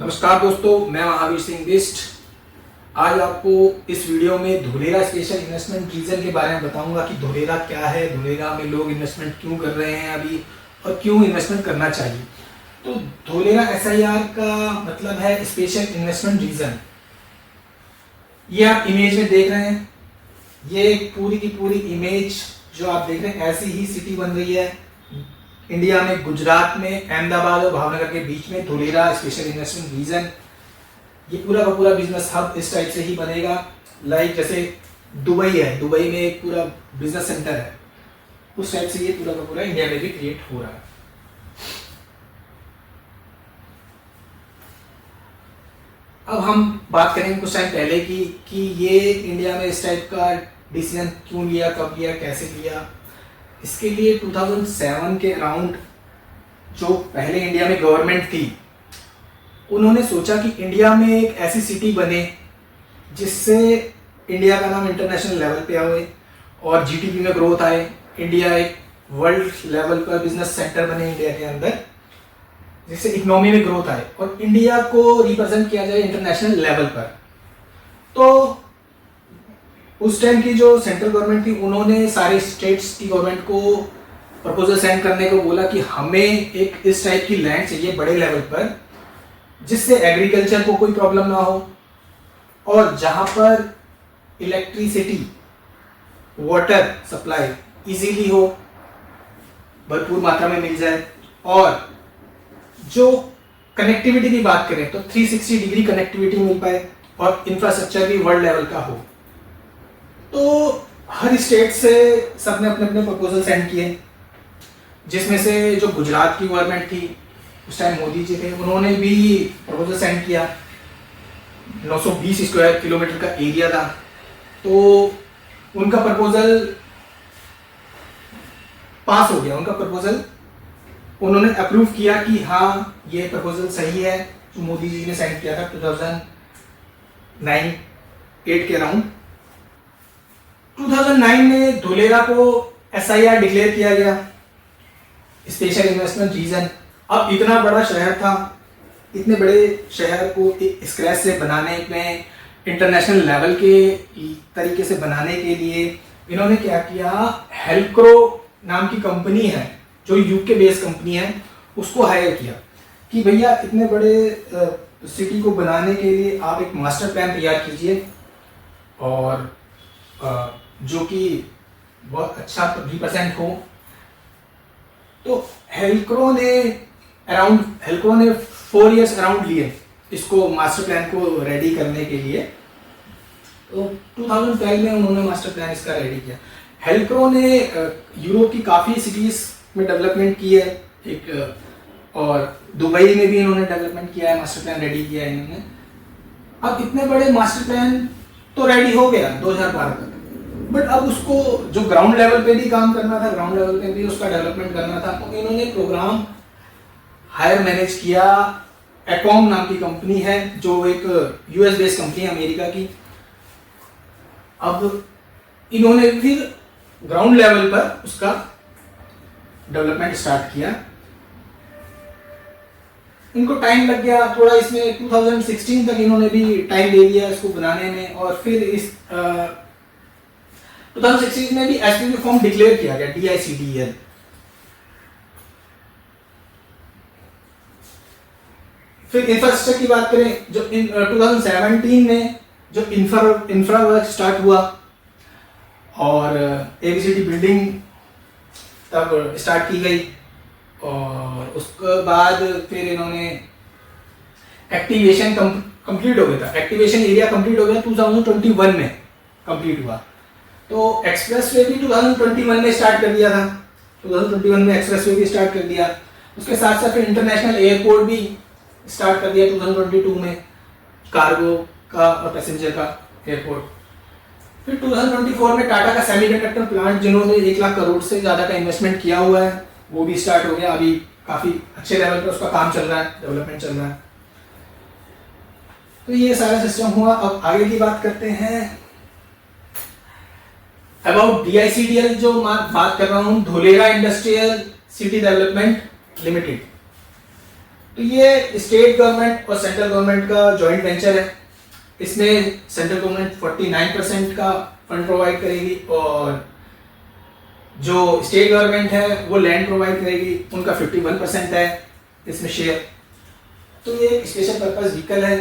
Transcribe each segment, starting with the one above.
नमस्कार दोस्तों, मैं महावीर सिंह बिस्ट। आज आपको इस वीडियो में धोलेरा स्पेशल इन्वेस्टमेंट रीजन के बारे में बताऊंगा कि धोलेरा क्या है, धोलेरा में लोग इन्वेस्टमेंट क्यों कर रहे हैं अभी और क्यों इन्वेस्टमेंट करना चाहिए। तो धोलेरा SIR का मतलब है स्पेशल इन्वेस्टमेंट रीजन। ये आप इमेज में देख रहे हैं, ये पूरी की पूरी इमेज जो आप देख रहे हैं, ऐसी ही सिटी बन रही है इंडिया में, गुजरात में, अहमदाबाद और भावनगर के बीच में धोलेरा स्पेशल इन्वेस्टमेंट रीजन। ये पूरा का पूरा बिजनेस हब इस टाइप से ही बनेगा। लाइक जैसे दुबई है, दुबई में एक पूरा बिजनेस सेंटर है, उस टाइप से ये पूरा का पूरा इंडिया में भी क्रिएट हो रहा है। अब हम बात करेंगे कुछ टाइम पहले कि ये इंडिया में इस टाइप का डिसीजन क्यों लिया, कब लिया, कैसे लिया। इसके लिए 2007 के अराउंड जो पहले इंडिया में गवर्नमेंट थी, उन्होंने सोचा कि इंडिया में एक ऐसी सिटी बने जिससे इंडिया का नाम इंटरनेशनल लेवल पे आए और GDP में ग्रोथ आए, इंडिया एक वर्ल्ड लेवल पर बिजनेस सेंटर बने इंडिया के अंदर, जिससे इकोनॉमी में ग्रोथ आए और इंडिया को रिप्रेजेंट किया जाए इंटरनेशनल लेवल पर। तो उस टाइम की जो सेंट्रल गवर्नमेंट थी, उन्होंने सारे स्टेट्स की गवर्नमेंट को प्रपोजल सेंड करने को बोला कि हमें एक इस टाइप की लैंड चाहिए बड़े लेवल पर, जिससे एग्रीकल्चर को कोई प्रॉब्लम ना हो और जहां पर इलेक्ट्रिसिटी, वाटर सप्लाई इजीली हो, भरपूर मात्रा में मिल जाए। और जो कनेक्टिविटी की बात करें तो 360 डिग्री कनेक्टिविटी मिल पाए और इंफ्रास्ट्रक्चर भी वर्ल्ड लेवल का हो। तो हर स्टेट से सबने अपने अपने प्रपोजल सेंड किए, जिसमें से जो गुजरात की गवर्नमेंट थी, उस टाइम मोदी जी थे, उन्होंने भी प्रपोजल सेंड किया। 920 स्क्वायर किलोमीटर का एरिया था, तो उनका प्रपोजल पास हो गया। उनका प्रपोजल उन्होंने अप्रूव किया कि हाँ, ये प्रपोजल सही है जो मोदी जी ने सेंड किया था 2009-8 के अराउंड। 2009 में धोलेरा को SIR डिक्लेयर किया गया, स्पेशल इन्वेस्टमेंट रीजन। अब इतना बड़ा शहर था, इतने बड़े शहर को स्क्रैच से बनाने में, इंटरनेशनल लेवल के तरीके से बनाने के लिए इन्होंने क्या किया, हेल्क्रो नाम की कंपनी है जो UK बेस्ड कंपनी है, उसको हायर किया कि भैया इतने बड़े सिटी को बनाने के लिए आप एक मास्टर प्लान तैयार कीजिए और जो कि बहुत अच्छा रिप्रेजेंट हो। तो हेल्क्रो ने 4 इयर्स अराउंड लिए इसको, मास्टर प्लान को रेडी करने के लिए। तो 2012 में उन्होंने मास्टर प्लान इसका रेडी किया। हेल्क्रो ने यूरोप की काफ़ी सिटीज़ में डेवलपमेंट की है एक, और दुबई में भी इन्होंने डेवलपमेंट किया है, मास्टर प्लान रेडी किया है इन्होंने। अब इतने बड़े मास्टर प्लान तो रेडी हो गया 2012 तक, बट अब उसको जो ग्राउंड लेवल पे भी काम करना था, ग्राउंड लेवल पे भी उसका डेवलपमेंट करना था। तो इन्होंने प्रोग्राम हायर मैनेज किया। एकॉम नाम की कंपनी है जो एक US बेस्ड कंपनी है, अमेरिका की। अब इन्होंने फिर ग्राउंड लेवल पर उसका डेवलपमेंट स्टार्ट किया। इनको टाइम लग गया थोड़ा इसमें, 2016 तक इन्होंने भी टाइम ले लिया इसको बनाने में। और फिर इस 2016 में भी SPV फॉर्म डिक्लेयर किया गया, DICDL। फिर इंफ्रास्ट्रक्चर की बात करें, जो 2017 में जो इंफ्रा वर्क स्टार्ट हुआ और ABCD बिल्डिंग तब स्टार्ट की गई। और उसके बाद फिर इन्होंने एक्टिवेशन कंप्लीट हो गया था, एक्टिवेशन एरिया कंप्लीट हो गया 2021 में कंप्लीट हुआ। तो एक्सप्रेसवे भी 2021 में स्टार्ट कर दिया था, 2021 में एक्सप्रेसवे भी स्टार्ट कर दिया। उसके साथ साथ फिर इंटरनेशनल एयरपोर्ट भी स्टार्ट कर दिया 2022 में, कार्गो का और पैसेंजर का एयरपोर्ट। फिर 2024 में टाटा का सेमीकंडक्टर प्लांट, जिन्होंने 1 लाख करोड़ से ज़्यादा का इन्वेस्टमेंट किया हुआ है, वो भी स्टार्ट हो गया। अभी काफ़ी अच्छे लेवल पर उसका काम चल रहा है, डेवलपमेंट चल रहा है। तो ये सारा सिस्टम हुआ। अब आगे की बात करते हैं अबाउट DICDL, जो मैं बात कर रहा हूँ, Dholera industrial city development limited. तो तो ये स्टेट गवर्नमेंट और सेंट्रल गवर्नमेंट का जॉइंट वेंचर है। इसमें सेंट्रल गवर्नमेंट 49% का फंड प्रोवाइड करेगी और जो स्टेट गवर्नमेंट है वो लैंड प्रोवाइड करेगी, उनका 51% है इसमें शेयर। तो ये स्पेशल पर्पस व्हीकल है।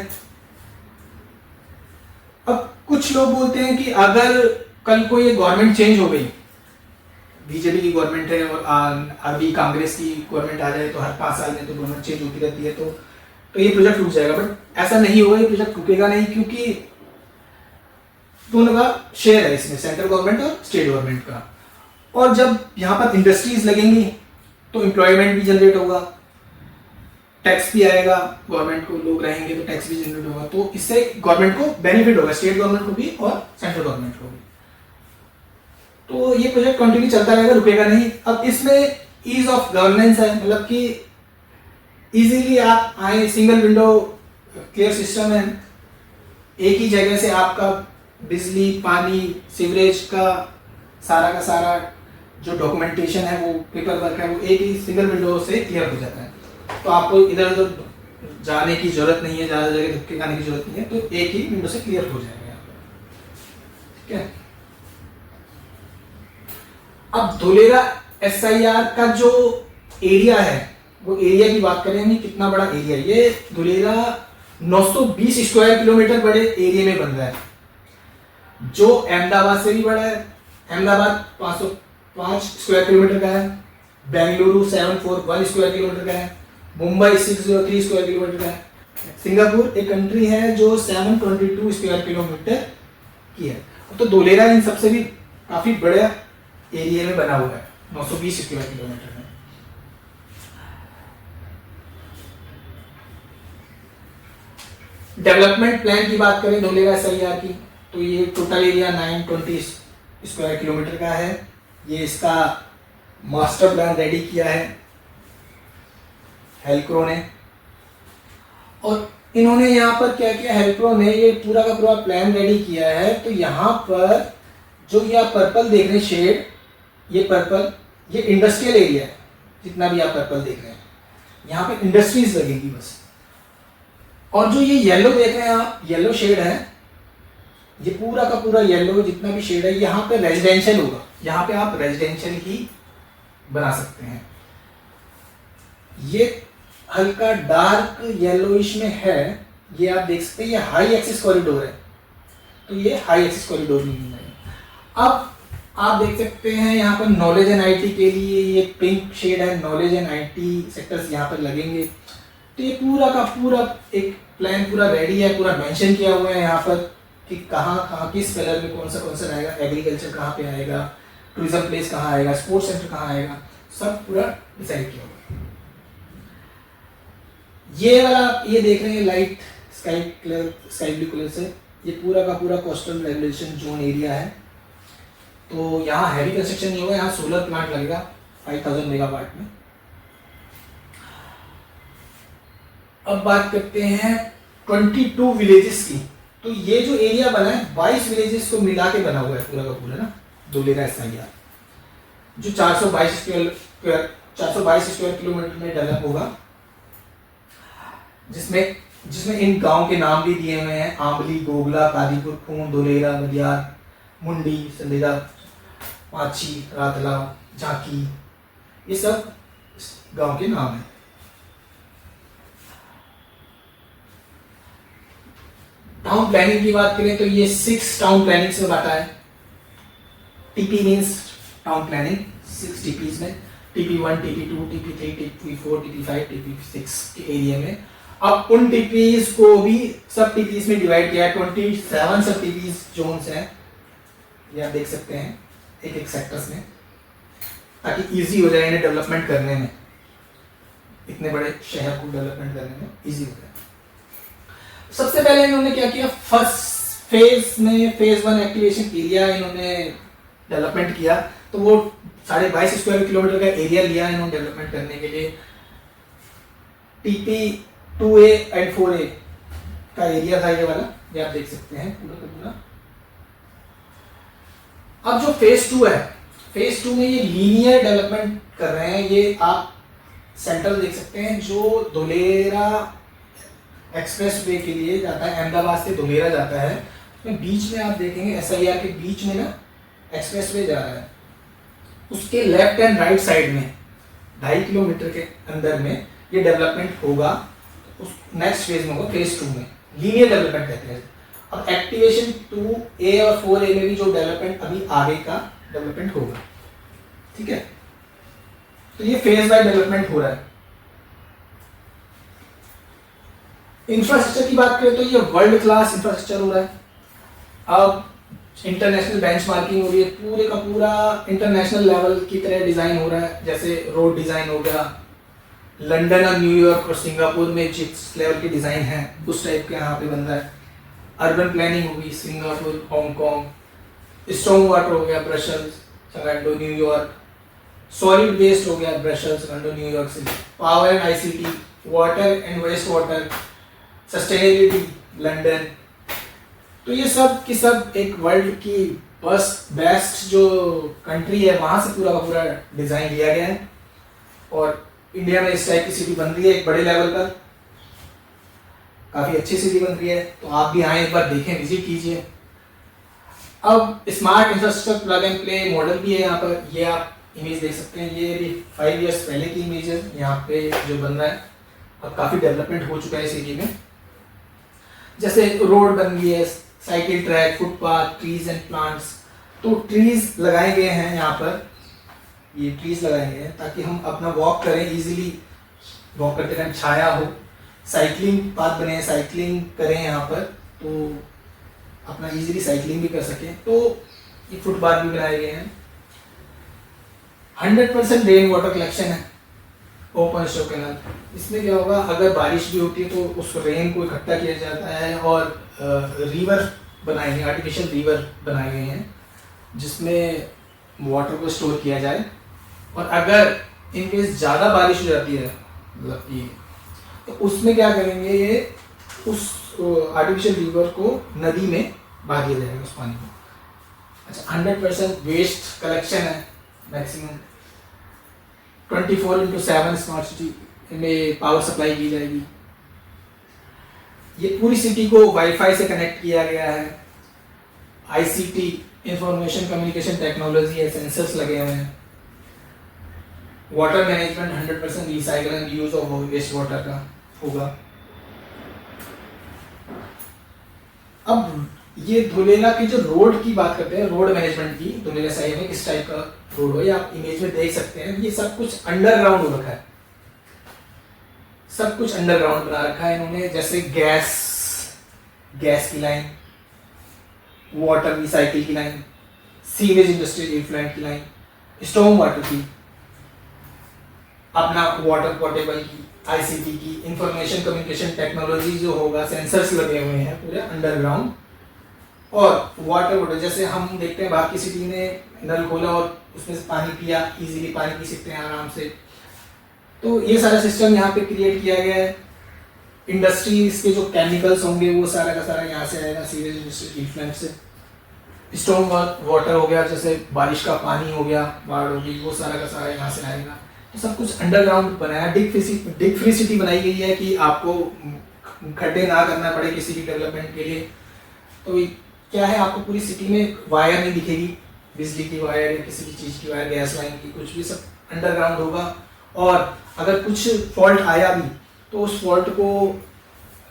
अब कुछ लोग बोलते हैं कि अगर कल को ये गवर्नमेंट चेंज हो गई, बीजेपी की गवर्नमेंट है और अभी कांग्रेस की गवर्नमेंट आ जाए तो हर 5 साल में तो गवर्नमेंट चेंज होती रहती है, तो ये प्रोजेक्ट रुक जाएगा। बट ऐसा नहीं होगा, ये प्रोजेक्ट रुकेगा नहीं, क्योंकि दोनों का शेयर है इसमें, सेंट्रल गवर्नमेंट और स्टेट गवर्नमेंट का। और जब यहाँ पर इंडस्ट्रीज लगेंगी तो एम्प्लॉयमेंट भी जनरेट होगा, टैक्स भी आएगा गवर्नमेंट को, लोग रहेंगे तो टैक्स भी जनरेट होगा, तो इससे गवर्नमेंट को बेनिफिट होगा, स्टेट गवर्नमेंट को भी और सेंट्रल गवर्नमेंट को भी। तो ये प्रोजेक्ट कंटिन्यू चलता रहेगा, रुकेगा नहीं। अब इसमें ईज ऑफ गवर्नेंस है, मतलब कि इजीली आप आए, सिंगल विंडो क्लियर सिस्टम है, एक ही जगह से आपका बिजली, पानी, सीवरेज का सारा जो डॉक्यूमेंटेशन है, वो पेपर वर्क है, वो एक ही सिंगल विंडो से क्लियर हो जाता है। तो आपको इधर उधर जाने की जरूरत नहीं है, ज़्यादा जगह धक्के खाने की जरूरत नहीं है, तो एक ही विंडो से क्लियर हो जाएगा। ठीक है। अब धोलेरा SIR का जो एरिया है, वो एरिया की बात करें हम, कितना बड़ा एरिया है। ये धोलेरा 920 स्क्वायर किलोमीटर बड़े एरिया में बन रहा है, जो अहमदाबाद से भी बड़ा है। अहमदाबाद 505 स्क्वायर किलोमीटर का है, बेंगलुरु 741 स्क्वायर किलोमीटर का है, मुंबई 603 स्क्वायर किलोमीटर का है। सिंगापुर एक कंट्री है जो 722 स्क्वायर किलोमीटर की है। तो धोलेरा इन सबसे भी काफी बड़े एरिया में बना हुआ है, 920 स्क्वायर किलोमीटर में। डेवलपमेंट प्लान की बात करें धोलेरा SIR की, तो ये टोटल एरिया 920 स्क्वायर किलोमीटर का है। ये इसका मास्टर प्लान रेडी किया है हेल्क्रो ने। और इन्होंने यहाँ पर क्या किया, हेल्क्रो ने ये पूरा का पूरा प्लान रेडी किया है। तो यहाँ पर जो ये आप पर्पल देख रहे हैं शेड, ये पर्पल, ये इंडस्ट्रियल एरिया है। जितना भी आप पर्पल देख रहे हैं, यहाँ पे इंडस्ट्रीज लगेगी बस। और जो ये येलो देख रहे हैं आप, येलो शेड है, ये पूरा का पूरा येलो जितना भी शेड है, यहाँ पे रेजिडेंशियल होगा। यहाँ पे आप रेजिडेंशियल ही बना सकते हैं। ये हल्का डार्क येलोइश में है, ये आप देख सकते हैं। ये हाई एक्सेस कॉरिडोर है, तो ये हाई एक्सेस कॉरिडोर नहीं है। अब आप देख सकते हैं यहाँ पर नॉलेज एंड IT के लिए ये पिंक शेड है, नॉलेज एंड IT सेक्टर्स यहाँ पर लगेंगे। तो ये पूरा का पूरा एक प्लान पूरा रेडी है, पूरा मेंशन किया हुआ है यहाँ पर कि कहाँ किस कलर में कौन सा रहेगा, एग्रीकल्चर कहाँ पे आएगा, टूरिज्म प्लेस कहाँ आएगा, स्पोर्ट्स सेंटर कहाँ आएगा, सब पूरा डिसाइड किया हुआ है। ये वाला आप ये देख रहे हैं लाइट स्काई ब्लू कलर से, ये पूरा का पूरा कोस्टल रेगुलेशन जोन एरिया है। तो यहाँ हैवी कंस्ट्रक्शन नहीं होगा, यहाँ सोलर प्लांट लगेगा 5000 मेगावाट में। अब बात करते हैं 22 विलेजेस की। तो ये जो एरिया बना है 22 विलेजेस को मिला के बना हुआ है पूरा का पूरा ना, धोलेरा SIR, जो 422 स्क्वायर किलोमीटर में डेवलप होगा, जिसमें इन गांव के नाम भी दिए हुए हैं, आंबली, गोगला, कादीपुर, खून, धोलेरा, मदियार, मुंडी, संदेरा, माची, रातला, झांकी, ये सब गांव के नाम हैं। टाउन प्लानिंग की बात करें तो ये 6 टाउन प्लानिंग में बांटा है। TP means town planning, 6 TPs में, TP1, TP2, TP3, TP4, TP5, TP6 के एरिया में। अब उन TPs को भी सब TPs में डिवाइड किया है, 27 सब TPs जोन्स हैं, ये आप देख सकते हैं एक एक सेक्टर्स में, ताकि इजी हो जाए इन्हें डेवलपमेंट करने में, इतने बड़े शहर को डेवलपमेंट करने में इजी हो जाए। सबसे पहले इन्होंने क्या किया, फर्स्ट फेज में फेज 1 एक्टिवेशन एरिया इन्होंने डेवलपमेंट किया। तो वो 22.5 स्क्वायर किलोमीटर का एरिया लिया इन्होंने डेवलपमेंट करने के लिए। TP2A एंड 4A का एरिया था ये वाला, ये आप देख सकते हैं पूरा का पूरा। अब जो फेज 2 है, फेज 2 में ये लीनियर डेवलपमेंट कर रहे हैं। ये आप सेंट्रल देख सकते हैं जो धुलेरा एक्सप्रेस वे के लिए जाता है, अहमदाबाद से धुलेरा जाता है। तो बीच में आप देखेंगे SIR के बीच में ना एक्सप्रेस वे जा रहा है, उसके लेफ्ट एंड राइट साइड में 2.5 किलोमीटर के अंदर में ये डेवलपमेंट होगा। उस नेक्स्ट फेज में होगा, फेज 2 में लीनियर डेवलपमेंट कहते हैं। अब एक्टिवेशन 2A और 4A में भी जो डेवलपमेंट अभी आगे का डेवलपमेंट होगा, ठीक है। तो ये फेज वाइज डेवलपमेंट हो रहा है। इंफ्रास्ट्रक्चर की बात करें तो ये वर्ल्ड क्लास इंफ्रास्ट्रक्चर हो रहा है। अब इंटरनेशनल बेंचमार्किंग हो रही है, पूरे का पूरा इंटरनेशनल लेवल की तरह डिजाइन हो रहा है। जैसे रोड डिजाइन हो गया, लंदन और न्यूयॉर्क और सिंगापुर में जिस लेवल की डिजाइन है उस टाइप के यहाँ पे बन रहा है। अर्बन प्लानिंग होगी सिंगापुर, हांगकांग। स्टॉर्म वाटर हो गया Brussels, Toronto, New York. Solid waste हो गया Brussels, Toronto, New York city. Power and ICT, water and waste water, sustainability London. तो ये सब की सब एक वर्ल्ड की बेस्ट जो कंट्री है वहां से पूरा का पूरा डिजाइन लिया गया है। और इंडिया में इस टाइप की सिटी बन रही है एक बड़े लेवल पर, काफी अच्छी सिटी बन रही है। तो आप भी आए एक बार देखें, विजिट कीजिए। अब smart infrastructure plug and play model भी है यहाँ पर, ये आप इमेज देख सकते हैं। ये भी 5 इयर्स पहले की इमेज है यहाँ पे जो बन रहा है। अब काफी डेवलपमेंट हो चुका है सिटी में, जैसे रोड बन गई है, cycle track, footpath, trees and plants. तो ट्रीज लगाए गए हैं यहाँ पर, ये ट्रीज लगाए गए हैं ताकि हम अपना वॉक करें, इजीली वॉक करते टाइम छाया हो। साइकिलिंग पाथ बने हैं, साइकिलिंग करें यहाँ पर तो अपना इजीली साइकिलिंग भी कर सकें। तो ये फुटपाथ भी बनाए गए हैं। 100% रेन वाटर कलेक्शन है, ओपन स्टॉक कैनाल। इसमें क्या होगा, अगर बारिश भी होती है तो उस रेन को इकट्ठा किया जाता है और रिवर बनाए गए, आर्टिफिशियल रिवर बनाए गए हैं जिसमें वाटर को स्टोर किया जाए। और अगर इनकेस ज़्यादा बारिश हो जाती है मतलब कि, तो उसमें क्या करेंगे, ये उस आर्टिफिशियल रिवर को नदी में बहा दिया जाएगा उस पानी को। अच्छा, 100% वेस्ट कलेक्शन है मैक्सिमम। 24/7 स्मार्ट सिटी में पावर सप्लाई की जाएगी। ये पूरी सिटी को वाईफाई से कनेक्ट किया गया है। ICT इंफॉर्मेशन कम्युनिकेशन टेक्नोलॉजी है, सेंसर्स लगे हुए हैं। Water management 100% recycle and use of waste water का होगा। अब ये धुलेरा की जो रोड की बात करते हैं, रोड मैनेजमेंट की, धुलेरा साइड में किस टाइप का रोड हो, ये आप इमेज में देख सकते हैं। ये सब कुछ अंडरग्राउंड हो रखा है, सब कुछ अंडरग्राउंड बना रखा है इन्होंने। जैसे गैस की लाइन, वाटर रिसाइकिल की लाइन, सीवेज इंडस्ट्रियल इफ्लुएंट की लाइन, स्टॉर्म वाटर की, अपना वाटर पोर्टेबल की, ICT की, इंफॉर्मेशन कम्युनिकेशन टेक्नोलॉजी जो होगा, सेंसर्स लगे हुए हैं पूरे अंडरग्राउंड। और वाटर जैसे हम देखते हैं बाहर की सिटी में नल खोला और उसमें से पानी पिया, इजीली पानी पी सकते हैं आराम से। तो ये सारा सिस्टम यहाँ पे क्रिएट किया गया है। इंडस्ट्रीज के जो केमिकल्स होंगे वो सारा का सारा यहाँ से आएगा, सीवेज इंडस्ट्री इफ्लुएंट से। स्टॉर्म वाटर हो गया, जैसे बारिश का पानी हो गया, बाढ़ होगी, वो सारा का सारा यहाँ से आएगा। तो सब कुछ अंडरग्राउंड बनाया, डिग फ्री सिटी बनाई गई है कि आपको खड्डे ना करना पड़े किसी भी डेवलपमेंट के लिए। तो क्या है, आपको पूरी सिटी में वायर नहीं दिखेगी, बिजली की वायर या किसी भी चीज़ की वायर, गैस लाइन की, कुछ भी सब अंडरग्राउंड होगा। और अगर कुछ फॉल्ट आया भी तो उस फॉल्ट को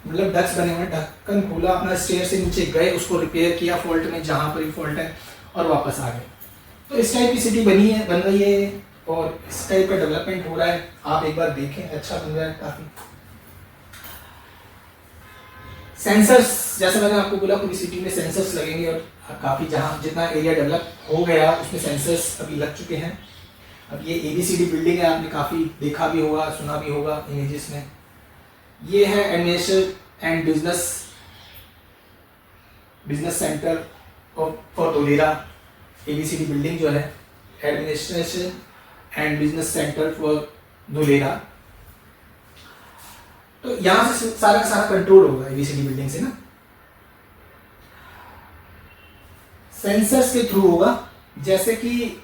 मतलब डक्स बने हुए, ढक्कन खोला, अपना स्टेयर से नीचे गए, उसको रिपेयर किया फॉल्ट में जहाँ पर ही फॉल्ट है और वापस आ गए। तो इस टाइप की सिटी बन रही है और इस टाइप का डेवलपमेंट हो रहा है। आप एक बार देखें, अच्छा बन रहा है काफ़ी। सेंसर्स, जैसे मैंने आपको बोला, पूरी सिटी में सेंसर्स लगेंगे और काफ़ी जहाँ जितना एरिया डेवलप हो गया उसमें सेंसर्स अभी लग चुके हैं। अब ये ABCD बिल्डिंग है, आपने काफ़ी देखा भी होगा, सुना भी होगा इमेजेस में। ये है administration and business centre for Dholera. ABCD building जो है, administration and business centre for Dholera. तो यहाँ से सारा का सारा कंट्रोल होगा ABCD बिल्डिंग से ना, सेंसर्स के थ्रू होगा। जैसे कि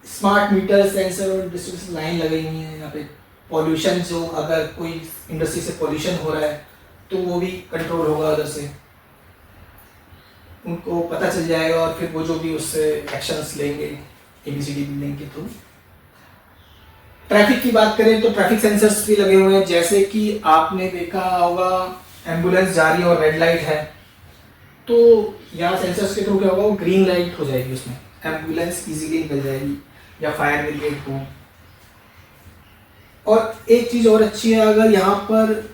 स्मार्ट मीटर, सेंसर और डिस्ट्रीब्यूशन लाइन लगी हुई है यहाँ पे पॉल्यूशन जो अगर कोई इंडस्ट्री से पॉल्यूशन हो रहा है तो वो भी कंट्रोल होगा उधर से, उनको पता चल जाएगा और फिर वो जो भी उससे एक्शंस लेंगे एबीसीडी बिल्डिंग के थ्रू। ट्रैफिक की बात करें तो ट्रैफिक सेंसर्स भी लगे हुए हैं, जैसे कि आपने देखा होगा एम्बुलेंस जा रही है और रेड लाइट है तो यहाँ सेंसर्स के थ्रू क्या होगा, वो ग्रीन लाइट हो जाएगी, उसमें एम्बुलेंस इजीली निकल जाएगी या फायर ब्रिगेड हो। और एक चीज़ और अच्छी है, अगर यहाँ पर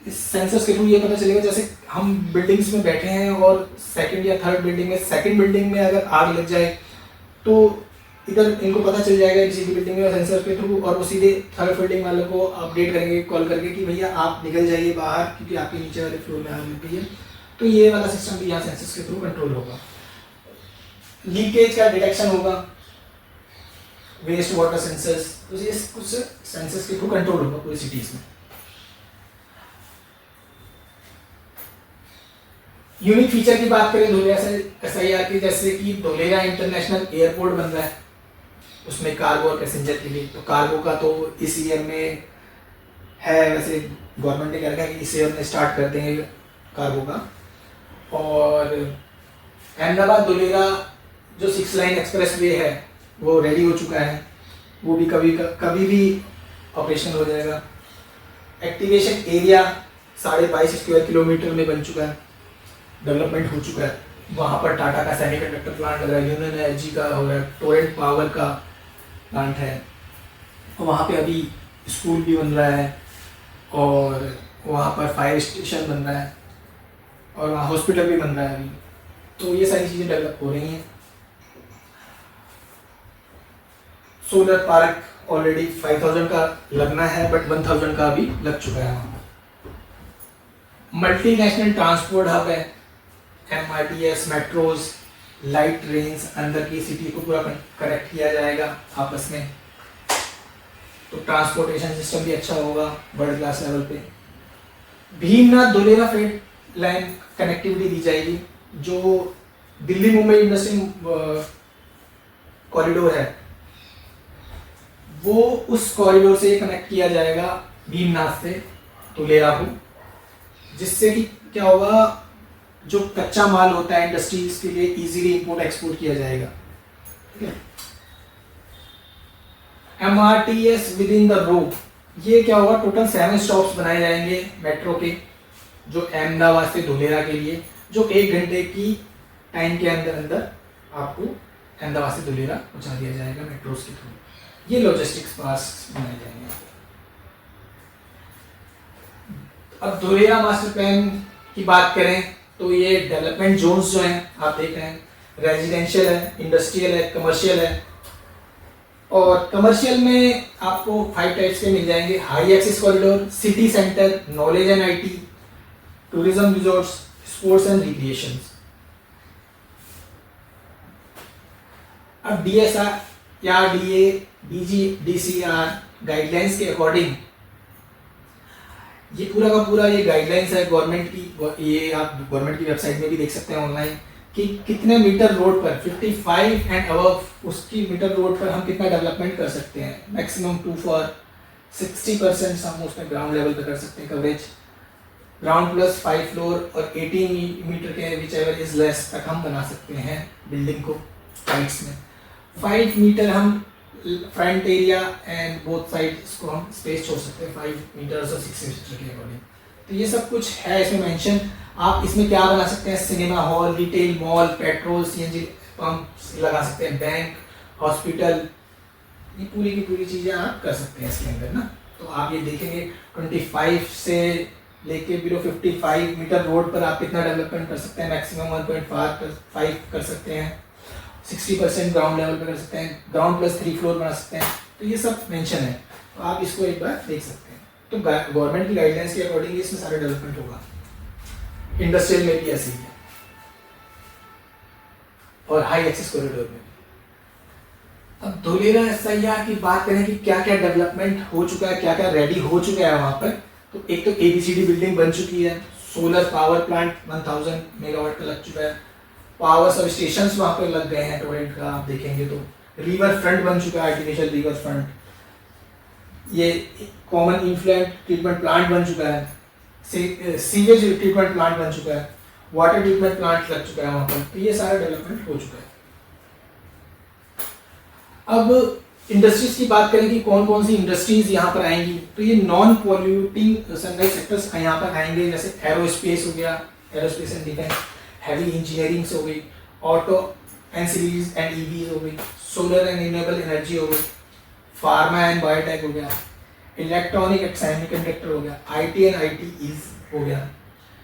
इस सेंसर्स के थ्रू ये पता चलेगा, जैसे हम बिल्डिंग्स में बैठे हैं और सेकंड या थर्ड बिल्डिंग में, सेकंड बिल्डिंग में अगर आग लग जाए तो इधर इनको पता चल जाएगा किसी भी बिल्डिंग में सेंसर के थ्रू, और वो सीधे थर्ड बिल्डिंग वालों को अपडेट करेंगे कॉल करके कि भैया आप निकल जाइए बाहर क्योंकि आपके नीचे वाले फ्लोर में आग लग गई है। तो ये वाला सिस्टम भी यहाँ सेंसर्स के थ्रू कंट्रोल होगा। लीकेज का डिटेक्शन होगा, वेस्ट वाटर सेंसर्स, तो ये कुछ सेंसर्स के थ्रू कंट्रोल होगा पूरी सिटीज में। यूनिक फीचर की बात करें धुलेरा SIR की, जैसे कि धुलेरा इंटरनेशनल एयरपोर्ट बन रहा है, उसमें कार्गो और पैसेंजर के लिए। तो कार्गो का तो इस ईयर में है, वैसे गवर्नमेंट ने कह रखा है कि इस ईयर में स्टार्ट कर देंगे कार्गो का। और अहमदाबाद धुलेरा जो 6 लाइन एक्सप्रेस वे है वो रेडी हो चुका है, वो भी कभी भी ऑपरेशनल हो जाएगा। एक्टिवेशन एरिया 22.5 स्क्वायर किलोमीटर में बन चुका है, डेवलपमेंट हो चुका है। वहाँ पर टाटा का सेमीकंडक्टर प्लांट लग रहा है, यूनियन एनर्जी का हो रहा है, टोरेंट पावर का प्लांट है, वहाँ पे अभी स्कूल भी बन रहा है और वहाँ पर फायर स्टेशन बन रहा है और वहाँ हॉस्पिटल भी बन रहा है अभी। तो ये सारी चीज़ें डेवलप हो रही हैं। सोलर पार्क ऑलरेडी 5000 का लगना है, बट 1000 का अभी लग चुका है वहाँ। मल्टीनेशनल ट्रांसपोर्ट हब है, MRTS, मेट्रोज, लाइट ट्रेन्स अंदर की सिटी को पूरा कनेक्ट किया जाएगा आपस में, तो ट्रांसपोर्टेशन सिस्टम भी अच्छा होगा वर्ल्ड क्लास लेवल पे। Bhimnath Dholera freight line connectivity दी जाएगी, जो दिल्ली मुंबई इंडस्ट्रियल कॉरिडोर है वो उस कॉरिडोर से कनेक्ट किया जाएगा भीमनाथ से धुलेरा को, जिससे कि क्या होगा, जो कच्चा माल होता है इंडस्ट्रीज के लिए इजीली इंपोर्ट एक्सपोर्ट किया जाएगा। ठीक है। MRTS within the row, ये क्या होगा, टोटल 7 स्टॉप्स बनाए जाएंगे मेट्रो के, जो अहमदाबाद से धुलेरा के लिए, जो 1 घंटे की टाइम के अंदर अंदर आपको अहमदाबाद से धुलेरा पहुंचा दिया जाएगा मेट्रोस के थ्रू। ये लॉजिस्टिक्स पास बनाए जाएंगे। अब धुलेरा मास्टर प्लान की बात करें तो ये डेवलपमेंट जोन्स जो हैं आप देख रहे हैं, रेजिडेंशियल है, इंडस्ट्रियल है, कमर्शियल है। और कमर्शियल में आपको 5 टाइप्स के मिल जाएंगे, high access corridor, city centre, knowledge and IT, tourism resorts, sports and recreation. अब DSR या DA, DG, DCR गाइडलाइंस के अकॉर्डिंग ये पूरा का पूरा ये गाइडलाइंस है गवर्नमेंट की, ये आप गवर्नमेंट की वेबसाइट में भी देख सकते हैं ऑनलाइन कि कितने मीटर रोड पर 55 एंड अबव उसकी मीटर रोड पर हम कितना डेवलपमेंट कर सकते हैं। मैक्सिमम 2 फॉर 60% हम उसमें ग्राउंड लेवल पे कर सकते हैं कवरेज, ग्राउंड प्लस 5 फ्लोर और 18 मीटर के विच एवर इज लेस तक हम बना सकते हैं बिल्डिंग को साइड्स में। 5 मीटर हम front area and both sides को हम स्पेस छोड़ सकते हैं 5 मीटर और 6 मीटर के अकॉर्डिंग। तो ये सब कुछ है इसमें मेंशन। आप इसमें क्या बना सकते हैं, cinema hall, retail mall, petrol CNG pump लगा सकते हैं, बैंक, हॉस्पिटल, ये पूरी की पूरी चीज़ें आप कर सकते हैं इसके अंदर ना। तो आप ये देखेंगे 25 से लेके बिलो 55 मीटर रोड पर आप कितना डेवलपमेंट कर सकते हैं, मैक्सिमम 1.5 कर सकते हैं, 60% ग्राउंड लेवल पे कर सकते हैं, ग्राउंड प्लस 3 फ्लोर बना सकते हैं। तो ये सब मेंशन है, तो आप इसको एक बार देख सकते हैं। तो गवर्नमेंट की गाइडलाइंस के अकॉर्डिंग इसमें सारा डेवलपमेंट होगा। इंडस्ट्रियल में भी ऐसे ही है और हाई एक्सेस कॉरिडोर में। अब धुलेरा SIR की बात करें कि क्या क्या डेवलपमेंट हो चुका है, क्या क्या रेडी हो चुका है वहां पर। तो एक तो ABCD बिल्डिंग बन चुकी है, सोलर पावर प्लांट 1000 मेगावाट का लग चुका है, पावर सब स्टेशन वहां पर लग गए हैं टोरेंट का, आप देखेंगे तो रिवर फ्रंट बन चुका है, आर्टिफिशियल रिवर फ्रंट, ये कॉमन इन्फ्लुएंट ट्रीटमेंट प्लांट बन चुका है, सीवेज ट्रीटमेंट प्लांट बन चुका है, वाटर ट्रीटमेंट प्लांट लग चुका है वहाँ पर। तो ये सारा डेवलपमेंट हो चुका है। अब इंडस्ट्रीज की बात करें कि कौन कौन सी इंडस्ट्रीज यहाँ पर आएंगी, तो ये नॉन पॉल्यूटिंग सनराइज सेक्टर्स यहाँ पर आएंगे, जैसे एरोस्पेस हो गया, aerospace and defence, heavy engineering हो गई, ऑटो एंसिलरीज एंड ईवीज हो गई, सोलर एंड रिन्यूएबल एनर्जी हो गई, फार्मा एंड बायोटेक हो गया, इलेक्ट्रॉनिक एंड सेमीकंडक्टर हो गया, आईटी एंड आईटीईज हो गया,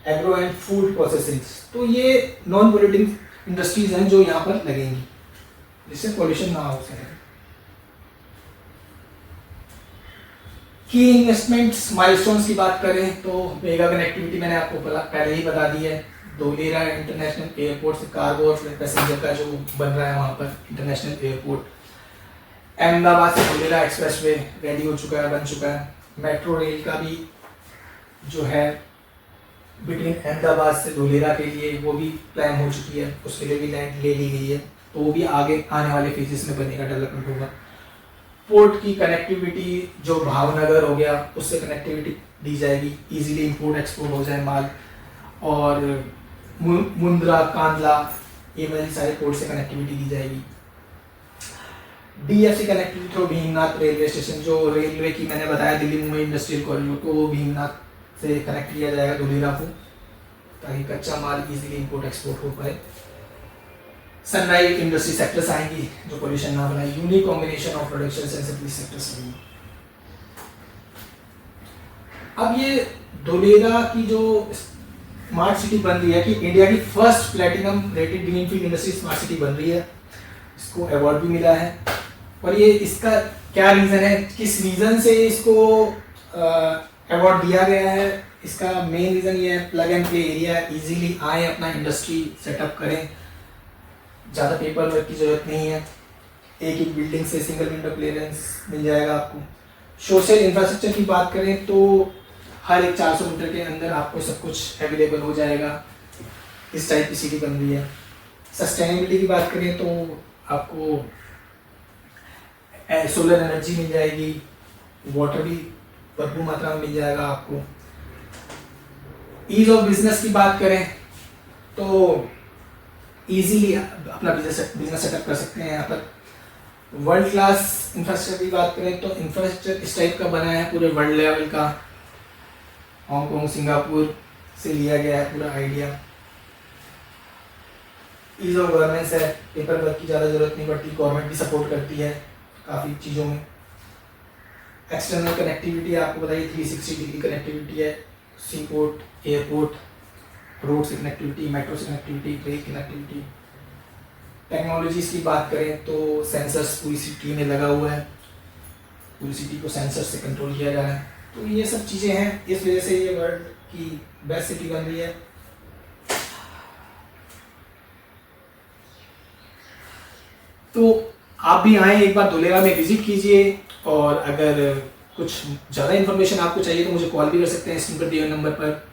एग्रो एंड फूड प्रोसेसिंग। तो ये नॉन पॉल्यूटिंग इंडस्ट्रीज हैं जो यहाँ पर लगेंगी, जिससे पॉल्यूशन ना हो सके। की इन्वेस्टमेंट्स माइलस्टोन्स की बात करें तो मेगा कनेक्टिविटी मैंने आपको पहले ही बता दी है। धोलेरा इंटरनेशनल एयरपोर्ट से कार्गो और पैसेंजर का जो बन रहा है वहाँ पर इंटरनेशनल एयरपोर्ट। अहमदाबाद से धोलेरा एक्सप्रेसवे रेडी हो चुका है, बन चुका है। मेट्रो रेल का भी जो है बिटवीन अहमदाबाद से धोलेरा के लिए वो भी प्लान हो चुकी है, उसके लिए भी लैंड ले ली गई है, तो वो भी आगे आने वाले फेजेस में बनेगा, डेवलपमेंट होगा। पोर्ट की कनेक्टिविटी जो भावनगर हो गया उससे कनेक्टिविटी दी जाएगी, इजीली इंपोर्ट एक्सपोर्ट हो जाए माल। और मुंद्रा, कांडला, ये वाली सारे पोर्ट से कनेक्टिविटी दी जाएगी। DFC connectivity through Bhimnath railway station, जो रेलवे की मैंने बताया दिल्ली मुंबई इंडस्ट्रियल कॉरिडोर, तो वो भीमनाथ से कनेक्ट किया जाएगा धोलेरा को, ताकि कच्चा माल इजीली इंपोर्ट एक्सपोर्ट हो पाए। सनराइज इंडस्ट्री सेक्टर्स आएंगी जो पोल्यूशन ना बनाए, unique combination of production sensitive sectors आएंगी। अब ये धोलेरा की जो स्मार्ट सिटी बन रही है, कि इंडिया की first platinum rated greenfield industry smart city बन रही है, इसको अवार्ड भी मिला है। और ये इसका क्या रीज़न है, किस रीज़न से इसको अवार्ड दिया गया है, इसका मेन रीज़न ये है plug and play area, easily आए अपना इंडस्ट्री सेटअप करें, ज़्यादा पेपर वर्क की ज़रूरत नहीं है, एक ही बिल्डिंग से सिंगल विंडो क्लियरेंस मिल जाएगा आपको। सोशल इंफ्रास्ट्रक्चर की बात करें तो हर एक 400 मीटर के अंदर आपको सब कुछ अवेलेबल हो जाएगा, इस टाइप की सिटी बन रही है। सस्टेनेबिलिटी की बात करें तो आपको सोलर एनर्जी मिल जाएगी, वाटर भी भरपूर मात्रा में मिल जाएगा आपको। ईज ऑफ बिजनेस की बात करें तो इजीली अपना बिजनेस सेटअप कर सकते हैं यहाँ पर। वर्ल्ड क्लास इंफ्रास्ट्रक्चर की बात करें तो इंफ्रास्ट्रक्चर इस टाइप का बना है, पूरे वर्ल्ड लेवल का, हांगकांग सिंगापुर से लिया गया है पूरा आइडिया। ईज ऑफ गवर्नेंस है, पेपर वर्क की ज़्यादा ज़रूरत नहीं पड़ती, गवर्नमेंट भी सपोर्ट करती है काफ़ी चीज़ों में। एक्सटर्नल कनेक्टिविटी आपको बताइए 360 डिग्री कनेक्टिविटी है, सी पोर्ट, एयरपोर्ट, रोड से कनेक्टिविटी, मेट्रो से कनेक्टिविटी, रेल कनेक्टिविटी। टेक्नोलॉजीज़ की बात करें तो सेंसर्स पूरी सिटी में लगा हुआ है, पूरी सिटी को सेंसर से कंट्रोल किया जा रहा है। तो ये सब चीज़ें हैं, इस वजह से ये वर्ल्ड की बेस्ट सिटी बन रही है। तो आप भी आएँ, एक बार धोलेरा में विजिट कीजिए, और अगर कुछ ज़्यादा इन्फॉर्मेशन आपको चाहिए तो मुझे कॉल भी कर सकते हैं स्क्रीन पर दिए हुए नंबर पर।